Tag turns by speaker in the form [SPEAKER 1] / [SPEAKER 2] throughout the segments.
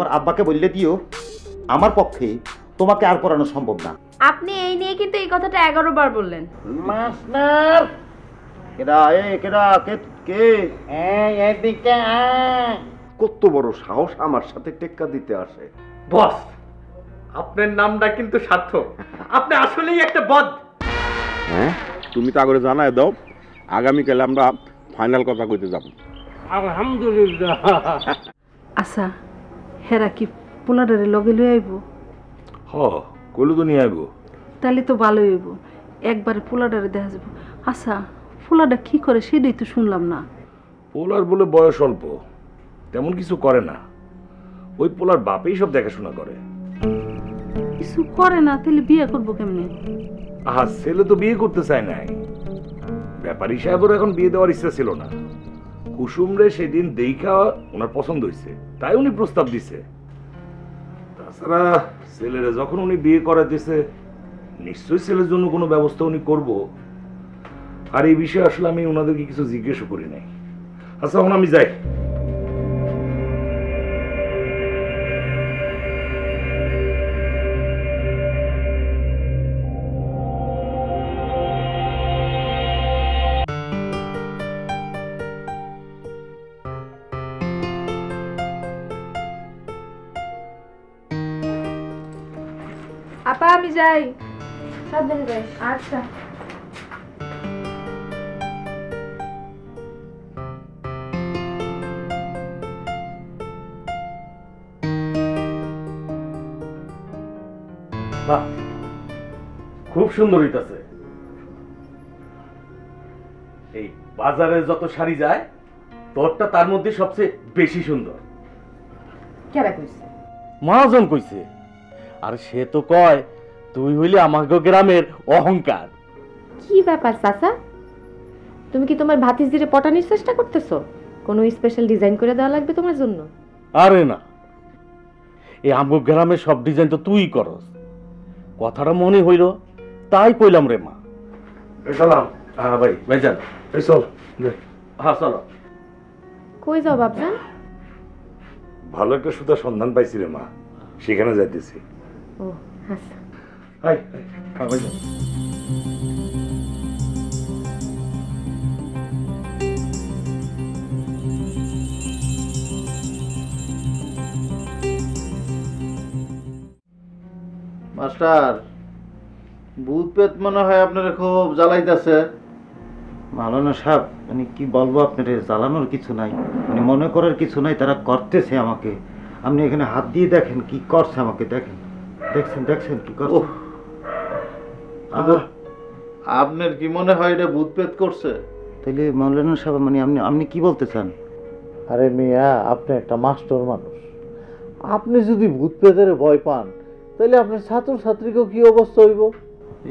[SPEAKER 1] তোমার আব্বাকে বললে দিও আমার পক্ষে তোমাকে আর পড়ানো সম্ভব না।
[SPEAKER 2] আপনি এই নিয়ে কিন্তু এই কথাটা 11 বার বললেন।
[SPEAKER 1] মাস্টার কেডা কেডা কে এদিকে কত বড় সাহস আমার সাথে টেক্কা দিতে আসে।
[SPEAKER 3] বস, আপনার নামটা কিন্তু সার্থক। আপনি আসলেই একটা বদ।
[SPEAKER 4] হ্যাঁ, তুমি তো আগে জানায় দাও, আগামীকাল আমরা ফাইনাল কথা কইতে যাব।
[SPEAKER 3] আলহামদুলিল্লাহ।
[SPEAKER 5] আচ্ছা, হেরা কি পোলাডারে লগে লই আইব?
[SPEAKER 6] কইলে তো নিয়ে আইব।
[SPEAKER 5] তাহলে তো ভালোই হইব, একবারে পোলাডারে দেখা যাব। আচ্ছা, পোলাডা কি করে সেটাই তো শুনলাম না।
[SPEAKER 6] পোলার বলে বয়স অল্প, তেমন কিছু করে না। ওই পোলার বাপেই সব দেখাশোনা করে।
[SPEAKER 5] কিছু করে না তাহলে বিয়ে করবো কেমনে?
[SPEAKER 6] আহা, ছেলে তো বিয়ে করতে চায় নাই। ব্যাপারী সাহেবের এখন বিয়ে দেওয়ার ইচ্ছা ছিল না। কুসুমরে সেদিন দেখা ওনার পছন্দ হয়েছে, তাই উনি প্রস্তাব দিছে। তাছাড়া ছেলেরে যখন উনি বিয়ে করাইতেছে, নিশ্চয়ই ছেলের জন্য কোনো ব্যবস্থা উনি করব। আর এই বিষয়ে আসলে আমি ওনাদেরকে কিছু জিজ্ঞেসও করি নাই। আচ্ছা, এখন আমি যাই।
[SPEAKER 2] আপা আমি যাই, সাবধানে যাই। আচ্ছা।
[SPEAKER 3] বাহ, খুব সুন্দর হইতাছে। এই বাজারে যত শাড়ি যায়, তোরটা তার মধ্যে সবচেয়ে বেশি সুন্দর।
[SPEAKER 2] কেডা কইছে?
[SPEAKER 3] মহাজন কইছে। আর সে তো কয় তুই হইলে আমাগো গ্রামের অহংকার।
[SPEAKER 7] কি ব্যাপার চাচা, তুমি কি তোমার ভাতিজিরে পটানোর চেষ্টা করতেছো? কোনো স্পেশাল ডিজাইন করে দেওয়া লাগবে তোমার জন্য?
[SPEAKER 3] আরে না, এই আমগো গ্রামের সব ডিজাইন তো তুই করস। কথাটা মনে হইল তাই কইলাম রে মা।
[SPEAKER 6] সালাম।
[SPEAKER 3] হ্যাঁ ভাই, ভাইজান
[SPEAKER 6] এই চল।
[SPEAKER 3] হ্যাঁ চলো।
[SPEAKER 7] কই যাও বাপজান?
[SPEAKER 6] ভালো একটা সুতার সন্ধান পাইছি রে মা, সেখানে যাইতেছি।
[SPEAKER 7] ও আচ্ছা।
[SPEAKER 6] হাই
[SPEAKER 3] হ্যাঁ ভাইজান।
[SPEAKER 1] মাস্টার, ভূত পেত মনে হয় আপনারা খুব জ্বালাইতেছে। মাওলানা সাহেব, মানে কি বলবো, আপনার জ্বালানোর কিছু নাই, মানে মনে করার কিছু নাই। তারা করতেছে আমাকে। আপনি এখানে হাত দিয়ে দেখেন কি করছে আমাকে। দেখেন, দেখছেন কি করছে। আপনার কি মনে হয় এটা ভূত পেত করছে? তাইলে মাওলানা সাহেব, মানে আপনি কি বলতে চান?
[SPEAKER 8] আরে মিয়া, আপনি একটা মাস্টার মানুষ। আপনি যদি ভূত পেতের ভয় পান, তাহলে আপনার ছাত্রছাত্রীকেও কি অবস্থা হইব?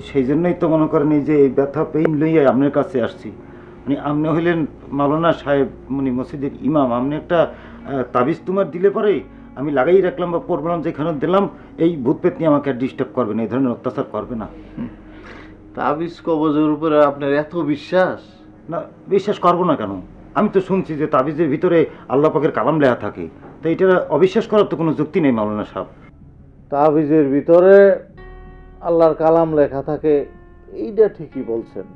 [SPEAKER 1] সেই জন্যই তো মনে করেন এই যে এই ব্যথা পেইন লইয়া আপনার কাছে আসছি। মানে আপনি হইলেন মাওলানা সাহেব, মানে মসজিদের ইমাম। আপনি একটা তাবিজ তোমার দিলে পরে আমি লাগাই রাখলাম বা পড়লাম, যেখানে দিলাম এই ভূত পেত নিয়ে আমাকে আর ডিস্টার্ব করবে না, এই ধরনের অত্যাচার করবে না।
[SPEAKER 8] তাবিজ কবজের উপরে আপনার এত বিশ্বাস?
[SPEAKER 1] না, বিশ্বাস করবো না কেন? আমি তো শুনছি যে তাবিজের ভিতরে আল্লাহ পাকের কালাম লেখা থাকে, তো এটা অবিশ্বাস করার তো কোনো যুক্তি নেই মাওলানা সাহেব।
[SPEAKER 8] তাবিজের ভিতরে আল্লাহর কালাম লেখা থাকে, এইটা ঠিকই বলছেন।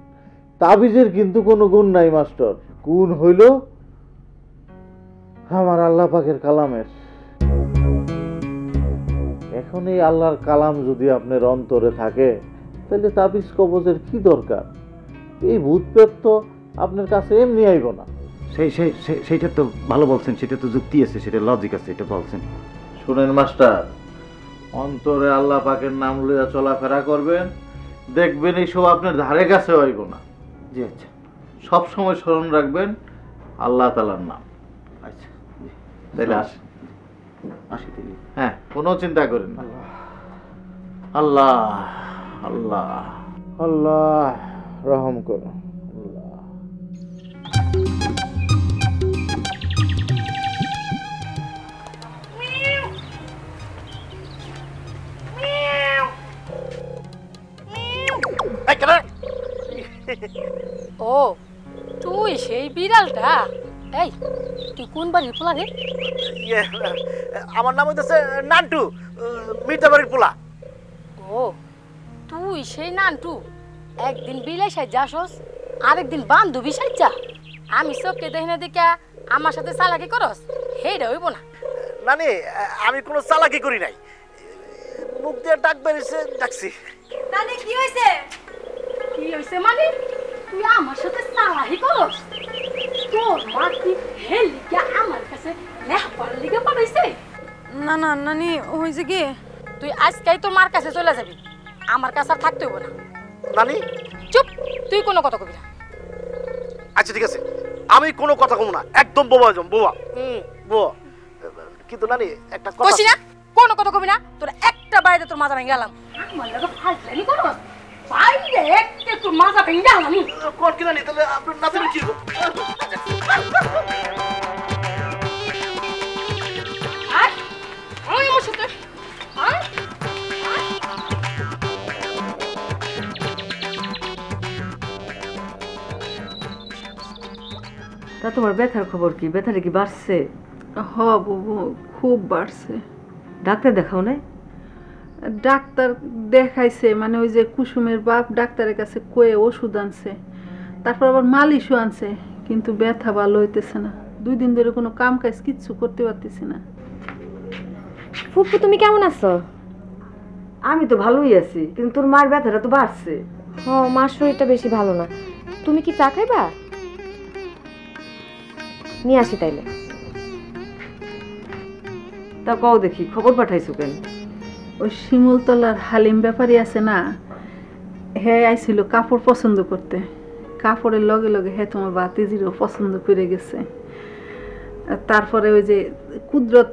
[SPEAKER 8] তাবিজের কিন্তু কোনো গুণ নাই মাস্টার। গুণ হইল আমার আল্লাহ পাকের কালামের। এখন এই আল্লাহর কালাম যদি আপনার অন্তরে থাকে, তাহলে তাবিজ কবজের কি দরকার? এই ভূত প্রেত তো আপনার কাছে এমনি আইব না।
[SPEAKER 1] সেইটা তো ভালো বলছেন, সেটা তো যুক্তি আছে, সেটা লজিক আছে, এটা বলছেন।
[SPEAKER 8] শুনেন মাস্টার, অন্তরে আল্লাহ পাকের নাম লইয়া চলাফেরা করবেন, দেখবেন এইসব আপনার ধারে কাছে হইব না।
[SPEAKER 1] জি আচ্ছা,
[SPEAKER 8] সব সময় স্মরণ রাখবেন আল্লাহ তাআলার নাম।
[SPEAKER 1] আচ্ছা
[SPEAKER 8] তাইলে আসেন।
[SPEAKER 1] আসি তাইলে।
[SPEAKER 8] হ্যাঁ, কোনো চিন্তা করেন না। আল্লাহ আল্লাহ আল্লাহ রহম করুন। আল্লাহ।
[SPEAKER 9] ও তুই সেই বিড়ালটা? এই তুই কোন বাড়ির পোলা রে?
[SPEAKER 10] ইয়ে, আমার নাম হইতেছে নান্টু, মির্জাবাড়ির পোলা।
[SPEAKER 9] ও তুই সেই নান্টু, একদিন বিলাই সাইজা আসস, আরেকদিন বান্ধবী সাইজা। আমি চোখকে দেখি না দেখা আমার সাথে চালাকি করস, হেইটা হইব না।
[SPEAKER 10] নানি, আমি কোনো চালাকি করি নাই, মুখ দিয়ে ডাক বেরিয়েছে ডাকছি।
[SPEAKER 9] নানি কি হইছে? কি হইছে মানে? তুই আমার সাথে চালাকি করস? তোর মা কি হেলিকা আমার কাছে লেখাপড়ার লিগে পাঠাইছে?
[SPEAKER 2] না না নানি, হয়েছে কি?
[SPEAKER 9] তুই আজকেই তোর মার কাছে চলে যাবি, আমার কাছে আর থাকতে হইব না।
[SPEAKER 10] নানি
[SPEAKER 9] চুপ, তুই কোনো কথা কবি না।
[SPEAKER 10] আচ্ছা ঠিক আছে, আমি কোনো কথা কমু না, একদম বোবা জম বোবা। বোবা, কিন্তু নানি একটা কথা
[SPEAKER 9] কইছি না কোনো কথা কবি না। তোর একটা বাইরে তোর মাজা ভেঙে গেলাম, আমার লাগে ফাজলামি করস। বাইরে একটা তোর মাজা ভেঙে গেলাম আমি।
[SPEAKER 10] কোন কি নানি, তাহলে আপনার নাতির কি হবে?
[SPEAKER 9] আর ওই আমার সাথে আর
[SPEAKER 11] তা তোমার ব্যথার খবর কি? ব্যথাটা কি বাড়ছে?
[SPEAKER 5] হ বুবু, খুব বাড়ছে।
[SPEAKER 11] ডাক্তার দেখাও নাই?
[SPEAKER 5] ডাক্তার দেখাইছে, মানে ওই যে কুসুমের বাপ ডাক্তারের কাছে কয়ে ওষুধ আনছে, তারপর আবার মালিশও আনছে, কিন্তু ব্যথা ভালো হইতেছে না। 2 দিন ধরে কোনো কাম কাজ কিচ্ছু করতে পারতেছি না।
[SPEAKER 7] ফুপু তুমি কেমন আছো?
[SPEAKER 11] আমি তো ভালোই আছি, কিন্তু তোর মার ব্যথাটা তো বাড়ছে।
[SPEAKER 7] হ, মার শরীরটা বেশি ভালো না। তুমি কি চা খাইবা? নিয়ে আসি তাইলে।
[SPEAKER 11] তা কও দেখি, খবর পাঠাইছো কেন?
[SPEAKER 5] ওই শিমুলতলার হালিম ব্যাপারী আছে না, হ্যাঁ আইছিল কাপড় পছন্দ করতে। কাপড়ের লগে লগে হ্যাঁ তোমার বাতিজিরও পছন্দ করে গেছে। আর তারপরে ওই যে কুদরত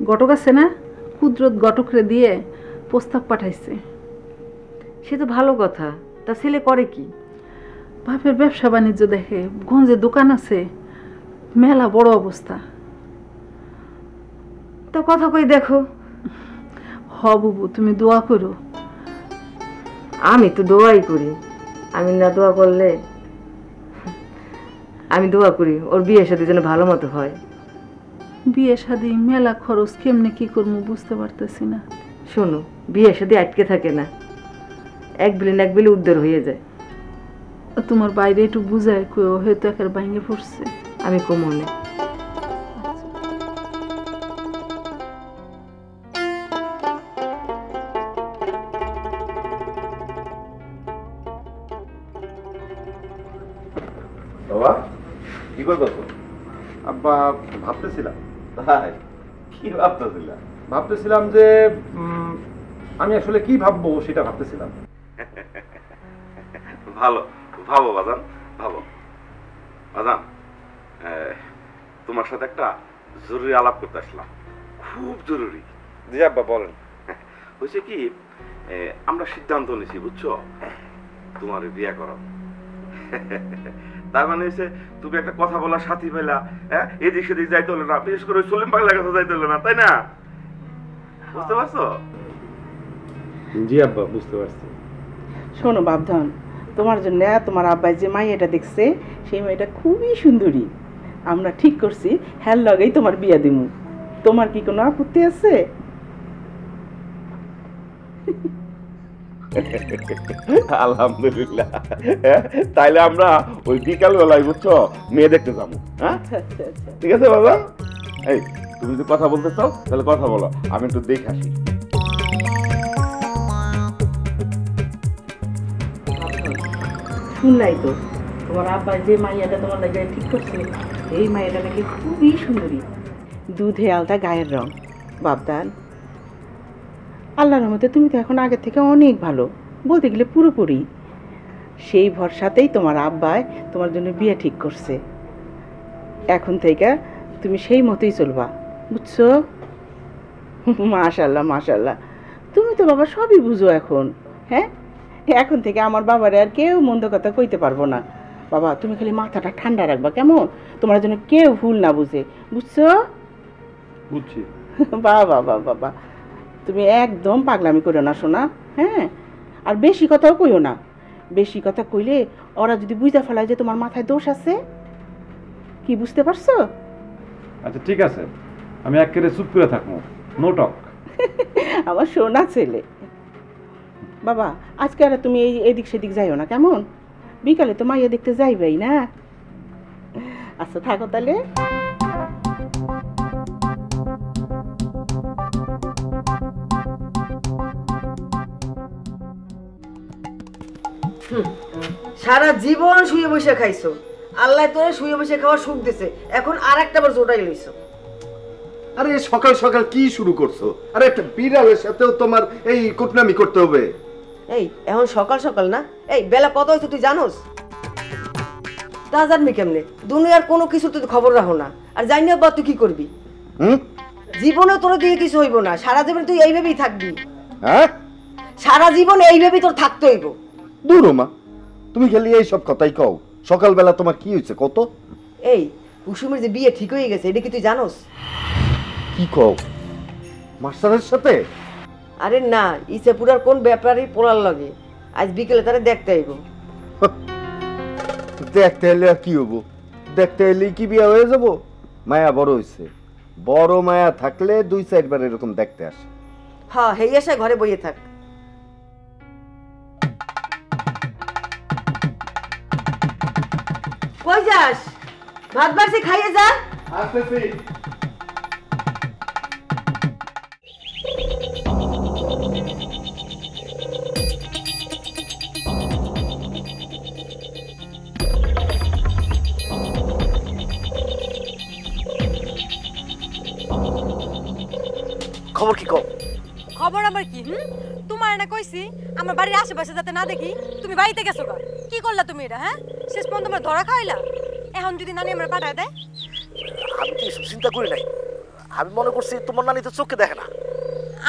[SPEAKER 5] ঘটক আছে না, কুদরত ঘটকরে দিয়ে প্রস্তাব পাঠাইছে।
[SPEAKER 11] সে তো ভালো কথা। তা ছেলে করে কি?
[SPEAKER 5] বাপের ব্যবসা বাণিজ্য দেখে, গঞ্জে দোকান আছে, মেলা বড় অবস্থা।
[SPEAKER 11] তো কথা কই দেখো।
[SPEAKER 5] হ বুবু, তুমি দোয়া করো।
[SPEAKER 11] আমি তো দোয়াই করি, আমি না দোয়া করলে? আমি দোয়া করি ওর বিয়ের সাথে যেন ভালো মতো হয়।
[SPEAKER 5] বিয়ে শাদী মেলা খরচ, কেমনে কি করবো বুঝতে পারতেছি না।
[SPEAKER 11] শোনো, বিয়ের সাথে আটকে থাকে না, এক বিলে উদ্ধার হয়ে যায়।
[SPEAKER 5] তোমার বাইরে একটু বুঝায় কেউ, হয়তো একের ভাঙে পড়ছে।
[SPEAKER 11] আমি কোমনে
[SPEAKER 1] বাবা কি করতো? আব্বা ভাবতেছিলাম। তাই কি ভাবতেছিলাম? ভাবতেছিলাম যে আমি আসলে কি ভাববো সেটা ভাবতেছিলাম।
[SPEAKER 4] ভালো, ভাবো বাজান, ভাবো। বাজান, তোমার সাথে একটা জরুরি আলাপ করতে আসলাম, খুব জরুরি।
[SPEAKER 1] জি আব্বা বলেন।
[SPEAKER 4] হয়েছে কি, আমরা সিদ্ধান্ত নিছি বুঝছো, তোমার বিয়ে করো। তার মানে হচ্ছে তুমি একটা কথা বলার সাথী পেলা, হ্যাঁ, এদিক সেদিক যাইতে হলো না, বিশেষ করে সলিম পাগলার কাছে যাইতে হলো না, তাই না? বুঝতে পারছো?
[SPEAKER 1] জি আব্বা বুঝতে পারছি।
[SPEAKER 12] শোনো বাপধন, তোমার জন্য তোমার আব্বাই যে মাইয়াটা দেখছে, সেই মেয়েটা খুবই সুন্দরী। আমরা ঠিক করছি হ্যার লগেই তোমার বিয়া দিমু। তোমার কি কোনো আপত্তি আছে?
[SPEAKER 4] আলহামদুলিল্লাহ। তাইলে আমরা ওই বিকাল বেলায় বুঝছো মেয়ে দেখতে যাবো। হ্যাঁ ঠিক আছে বাবা। এই তুমি যদি কথা বলতে চাও তাহলে কথা বলো, আমি একটু দেখে আসি।
[SPEAKER 12] শুনলাই তো, তোমার আব্বাই যে মাইয়াটা তোমার লাগে ঠিক করছে, এই মাইয়াটা নাকি খুবই সুন্দরী, দুধে আলতা গায়ের রং। বাপদান, আল্লাহর রহমতে তুমি তো এখন আগের থেকে অনেক ভালো, বলতে গেলে পুরোপুরি। সেই ভরসাতেই তোমার আব্বাই তোমার জন্য বিয়ে ঠিক করছে। এখন থেকে তুমি সেই মতোই চলবা, বুঝছো? মাশাল্লাহ মাশাল্লাহ, তুমি তো বাবা সবই বুঝো এখন। হ্যাঁ, এখন থেকে আমার বাবারে আর কেউ মন্দ কথা কইতে পারবো না। বাবা তুমি খালি মাথাটা ঠান্ডা রাখবা, কেমন? তোমার জন্য কেউ ভুল না বুঝে, বুঝছো?
[SPEAKER 1] বুঝছি।
[SPEAKER 12] বাবা বাবা বাবা, তুমি একদম পাগলামি করো না শোনা। হ্যাঁ, আর বেশি কথাও কইও না। বেশি কথা কইলে ওরা যদি বুঝতে ফেলায় যে তোমার মাথায় দোষ আছে। কি বুঝতে পারছো?
[SPEAKER 13] আচ্ছা ঠিক আছে, আমি একেবারে চুপ করে থাকবো, নো টক।
[SPEAKER 12] আমার সোনা ছেলে। বাবা আজকে আর তুমি এদিক সেদিক যাইও না কেমন? বিকালে তো মাইয়া দেখতে যাইবেই না। আচ্ছা থাকো তাহলে।
[SPEAKER 11] সারা জীবন শুয়ে বসে খাইছো, আল্লাহ তোরে শুয়ে বসে খাওয়ার সুখ দিছে, এখন আর একটা বার জোটাই লইছো।
[SPEAKER 10] আরে সকাল সকাল কি শুরু করছো? আরে একটা বিড়ালের সাথেও তোমার এই কুটনামি করতে হবে?
[SPEAKER 11] এই এখন সকাল সকাল না, এই বেলা কত হয়েছে তুই জানোস? তা জানবি কেমনে? দুনিয়ার কোনো কিছু তুই খবর রাখো না, আর জানি না বা তুই কি করবি। জীবনে তোর দিয়ে কিছু হইব না, সারা জীবন তুই এইভাবেই থাকবি।
[SPEAKER 10] হ্যাঁ,
[SPEAKER 11] সারা জীবন এইভাবেই তোর থাকতে হইব।
[SPEAKER 10] দূর মা, তুমি খালি এই সব কথাই কও। সকালবেলা তোমার কি হয়েছে কত?
[SPEAKER 11] এই কুসুমের যে বিয়ে ঠিক হয়ে গেছে, এটা কি তুই জানোস?
[SPEAKER 10] কি কও? মাস্টারের সাথে?
[SPEAKER 11] আরে না, ইসেপুরার কোন ব্যাপারই পোলার লাগে, আজ বিকেলে তারা দেখতে আইব।
[SPEAKER 10] দেখতে এলে আর কি হবো? দেখতে এলেই কি বিয়ে হয়ে যাব? মায়া বড় হয়েছে, বড় মায়া থাকলে 2-4 বার এরকম দেখতে আসে।
[SPEAKER 11] হ্যাঁ, হেই আসা ঘরে বইয়ে থাক। কই যাস? ভাত বাড়ছে, খাইয়ে যা।
[SPEAKER 10] আসতেছি।
[SPEAKER 2] খবর কি কও? খবর আমার কি? তোমার না কইছি আমার বাড়ির আশেপাশে যাতে না দেখি। তুমি বাড়িতে গেছো গা, কি করলা তুমি এটা? হ্যাঁ, শেষ পর্যন্ত আমার ধরা খাইলা। এখন যদি নানি আমার পাঠায় দেয়?
[SPEAKER 10] আমি তো এসব চিন্তা করি নাই, আমি মনে করছি তোমার নানি তো চোখে দেখে না।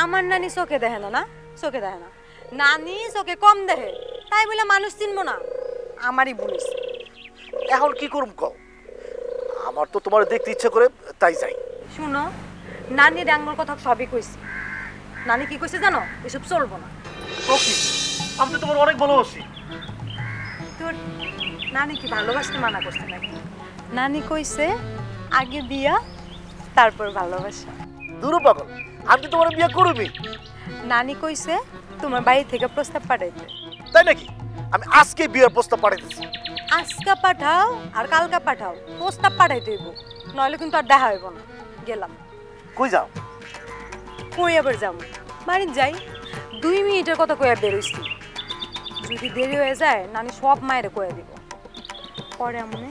[SPEAKER 2] আমার নানি চোখে দেখে না? না, চোখে দেখে না। নানি চোখে কম দেখে, তাই বলে মানুষ চিনবো না? আমারই বলিস।
[SPEAKER 10] এখন কি করুম কও? আমার তো তোমার দেখতে ইচ্ছে করে, তাই যাই।
[SPEAKER 2] শুনো, নানির আঙ্গুর কথা সবই কইছি। নানি কি কইছে জানো? এসব চলবো না।
[SPEAKER 10] আমি তো তোমার অনেক ভালোবাসি।
[SPEAKER 2] তোর নানি কি ভালোবাসতে মানা করছে নাকি? নানি কইছে আগে বিয়া তারপর ভালোবাসা।
[SPEAKER 10] দূর পাগল, আমি তোমার বিয়ে করবি।
[SPEAKER 2] নানি কইছে তোমার বাড়ি থেকে প্রস্তাব পাঠাইতে।
[SPEAKER 10] তাই নাকি? আমি আজকে বিয়ের প্রস্তাব পাঠাইতেছি।
[SPEAKER 2] আজকে পাঠাও আর কালকা পাঠাও, প্রস্তাব পাঠাইতে হইব, নইলে কিন্তু আর দেখা হইব না। গেলাম।
[SPEAKER 10] কই যাও?
[SPEAKER 2] কই আবার যাবো? বাড়ি যাই। 2 মিনিটের কথা কইয়া বেরোইছি, যদি দেরি হয়ে যায় নানি সব মায়ের কইয়া দিব। পরে আমনে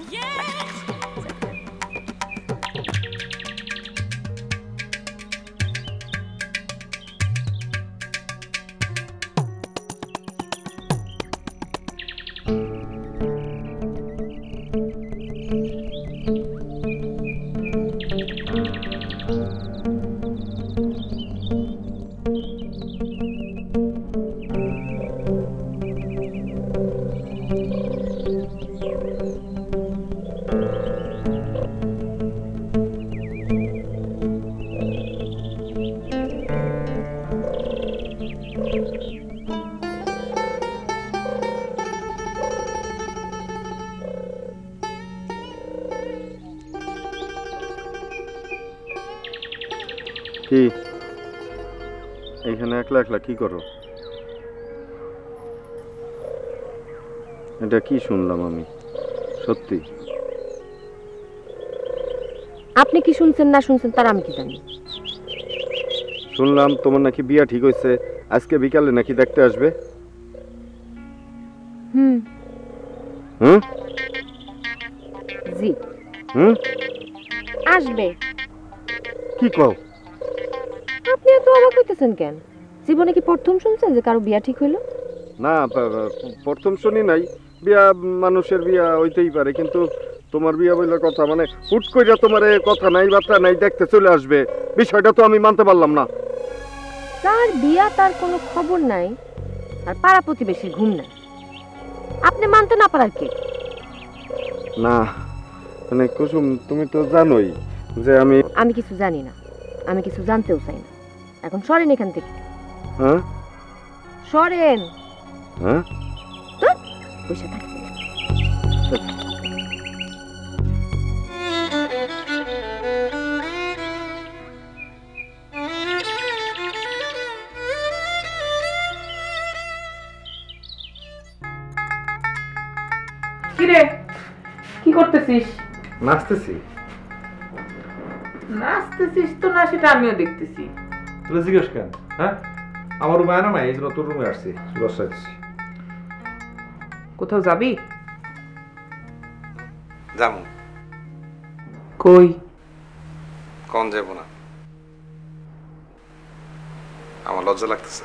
[SPEAKER 10] কি এইখানে একলা একলা কি করো? এটা কি শুনলাম আমি? সত্যি?
[SPEAKER 7] আপনি কি শুনছেন না শুনছেন তার আমি কি জানি।
[SPEAKER 10] শুনলাম তোমার নাকি বিয়া ঠিক হয়েছে, আজকে বিকালে নাকি দেখতে আসবে।
[SPEAKER 7] হুম
[SPEAKER 10] হুম
[SPEAKER 7] জি
[SPEAKER 10] হুম
[SPEAKER 7] আসবে।
[SPEAKER 10] কি কও?
[SPEAKER 7] আপনি এত অবাক হইতেছেন কেন? জীবনে কি প্রথম শুনছেন যে কারো বিয়া ঠিক হইলো?
[SPEAKER 10] না, প্রথম শুনি নাই। বিয়া মানুষের বিয়া হইতেই পারে, কিন্তু তোমার বিয়া বলে কথা, মানে হুট কইরা তোমার কথা নাই বার্তা নাই দেখতে চলে আসবে, বিষয়টা তো আমি মানতে পারলাম না।
[SPEAKER 7] তার বিয়া তার কোনো খবর নাই, আর পাড়া প্রতিবেশীর ঘুম নাই, আপনি মানতে না পারার কে?
[SPEAKER 10] না মানে কুসুম, তুমি তো জানোই যে আমি
[SPEAKER 7] কিছু জানি না, আমি কিছু জানতেও চাই না। এখন সরেন এখান থেকে।
[SPEAKER 10] হ্যাঁ
[SPEAKER 7] সরেন।
[SPEAKER 10] হ্যাঁ
[SPEAKER 7] বসে থাকেন।
[SPEAKER 12] করতেছিস?
[SPEAKER 13] নাচতেছি।
[SPEAKER 12] নাচতেছিস তো না, সেটা আমিও দেখতেছি।
[SPEAKER 13] তুই জিজ্ঞেস কেন? হ্যাঁ, আমার রুমে আনা নাই, এই জন্য তোর রুমে আসছি, বসাচ্ছি।
[SPEAKER 12] কোথাও যাবি?
[SPEAKER 13] যাবো।
[SPEAKER 12] কই?
[SPEAKER 13] কোন যাবো না, আমার লজ্জা লাগতেছে।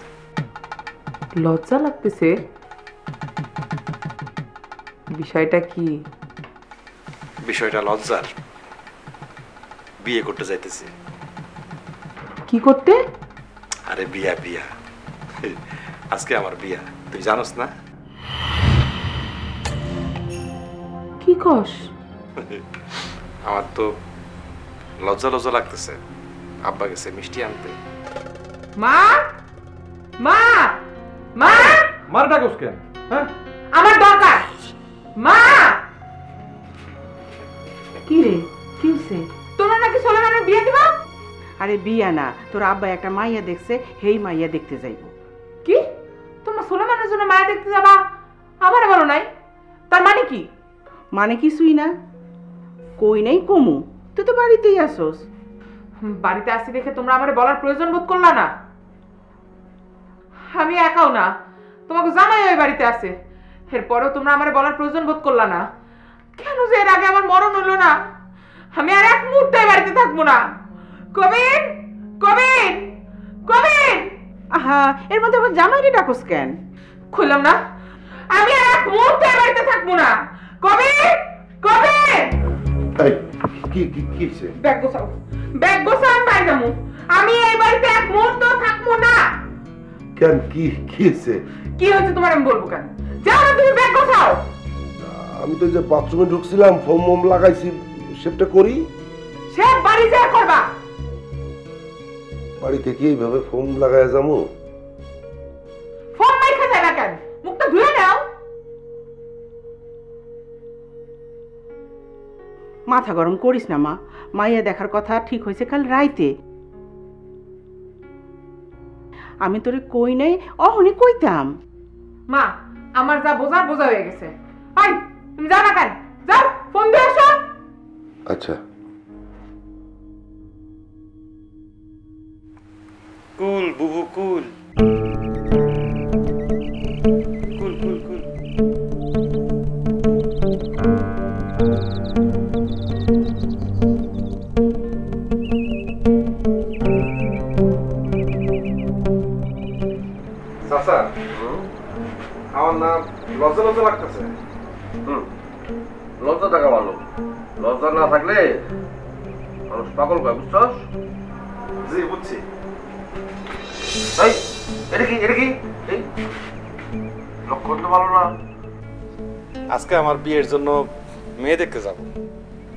[SPEAKER 12] লজ্জা লাগতেছে? বিষয়টা কি?
[SPEAKER 13] বিষয়টা লজ্জার। বিয়ে করতে যাইতেছি।
[SPEAKER 12] কি করতে?
[SPEAKER 13] আরে বিয়া বিয়া, আজকে আমার বিয়া, তুই জানোস না?
[SPEAKER 12] কি কস?
[SPEAKER 13] আমার তো লজ্জা লজ্জা লাগতেছে। আব্বা গেছে মিষ্টি আনতে।
[SPEAKER 12] মা, মা, মা,
[SPEAKER 13] মার ডাকোস কেন? হ্যাঁ,
[SPEAKER 12] আমার দরকার। মা! কি রে, কি হইছে? তোমরা নাকি সোলেমানের বিয়ে দিবা? আরে বিয়া না, তোর আব্বা একটা মাইয়া দেখছে, হেই মাইয়া দেখতে যাইব। কি? তোমরা সোলেমানের জন্য মাইয়া দেখতে যাবা? আমারে বলো নাই। তার মানে কি? মানে কিছুই না। কই নাই কমু, তুই তো বাড়িতেই আসোস। বাড়িতে আসি দেখে তোমরা আমারে বলার প্রয়োজন বোধ করলা না? আমি একাও না, তোমাকে জামাই ওই বাড়িতে আছে, এরপরেও তোমরা আমারে বলার প্রয়োজন বোধ করলা না। কেন যে এর আগে আমার মরণ হলো না? আমি আর এক মুহূর্তে বাড়িতে থাকবো না। কবির, কবির, কবির! আহা, এর মধ্যে আবার জামাইরে ডাকোস কেন? খুললাম না, আমি আর এক মুহূর্তে বাড়িতে থাকবো না। কবির, কবির!
[SPEAKER 4] কি কি কিছে?
[SPEAKER 12] ব্যাগ গোছাও, ব্যাগ গোছাও, আমি বাড়ি যাবো। আমি এই বাড়িতে এক মুহূর্ত থাকবো না।
[SPEAKER 4] কেন, কি কিছে?
[SPEAKER 12] কি হয়েছে তোমার আমি বলবো কেন? যাও না, তুমি ব্যাগ গোছাও।
[SPEAKER 4] আমি তো যে বাথরুমে ঢুকছিলাম, ফোম মোম লাগাইছি, সেটা করি।
[SPEAKER 12] সে বাড়ি যা করবা।
[SPEAKER 4] বাড়ি থেকে এইভাবে ফোম লাগায় যাবো?
[SPEAKER 12] ফোন মাইখা যায় না কেন? মুখটা ধুয়ে নাও। মাথা গরম করিস না মা, মাইয়া দেখার কথা ঠিক হয়েছে কাল রাইতে। আমি তোরে কই নাই, অহনি কইতাম। মা, আমার যা বোঝার বোঝা হয়ে গেছে। আই, তুমি যাও না কেন? যাও, ফোন দিয়ে আসো।
[SPEAKER 4] আচ্ছা।
[SPEAKER 13] কুল বুবু কুল, কুল কুল কুল। চাচা, আমার না লজ্জা লজ্জা লাগতেছে।
[SPEAKER 14] লজ্জা থাকা ভালো, লজ্জা না থাকলে মানুষ পাগল হয়, বুঝছস?
[SPEAKER 13] জি বুঝছি।
[SPEAKER 14] এই, এটা কি, এটা কি? এই লক্ষণ তো ভালো না।
[SPEAKER 13] আজকে আমার বিয়ের জন্য মেয়ে দেখতে যাব।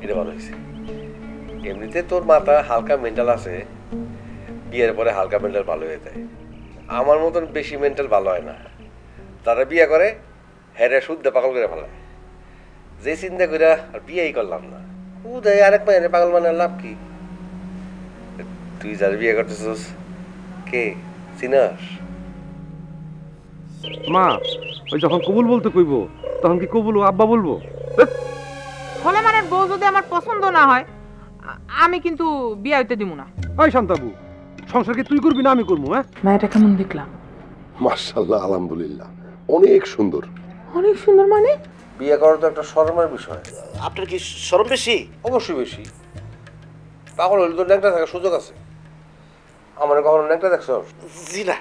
[SPEAKER 14] এটা ভালো হয়েছে। এমনিতে তোর মাথা হালকা মেন্টাল আছে, বিয়ের পরে হালকা মেন্টাল ভালো হয়ে যায়। আমার মতন বেশি মেন্টাল ভালো হয় না। তারা বিয়ে করে হেরে শুদ্ধ পাগল করে ফেলায়। যে চিন্তা করে আর বিয়েই করলাম না, উদয় আরেক মেয়ে পাগল মানে লাভ কি? তুই যার বিয়ে করতেছিস কে চিনাস?
[SPEAKER 13] মা, ওই যখন কবুল বলতে কইব তখন কি কবুল আব্বা বলবো?
[SPEAKER 12] সোলেমানের বউ যদি আমার পছন্দ না হয়, আমি কিন্তু বিয়ে হইতে দিব না।
[SPEAKER 13] ওই শান্তাবু, সংসার কি তুই করবি না আমি করবো? হ্যাঁ,
[SPEAKER 12] মেয়েটা কেমন দেখলাম?
[SPEAKER 4] মাশাআল্লাহ, আলহামদুলিল্লাহ, অনেক সুন্দর।
[SPEAKER 12] অনেক সুন্দর মানে?
[SPEAKER 14] বিয়ে করা তো একটা শরমের বিষয়।
[SPEAKER 15] আপনার কি শরম বেশি?
[SPEAKER 14] অবশ্যই বেশি। পাগল হলে তো ন্যাংটা থাকার সুযোগ আছে। আমার কখনো ন্যাংটা দেখছ?
[SPEAKER 15] জি না।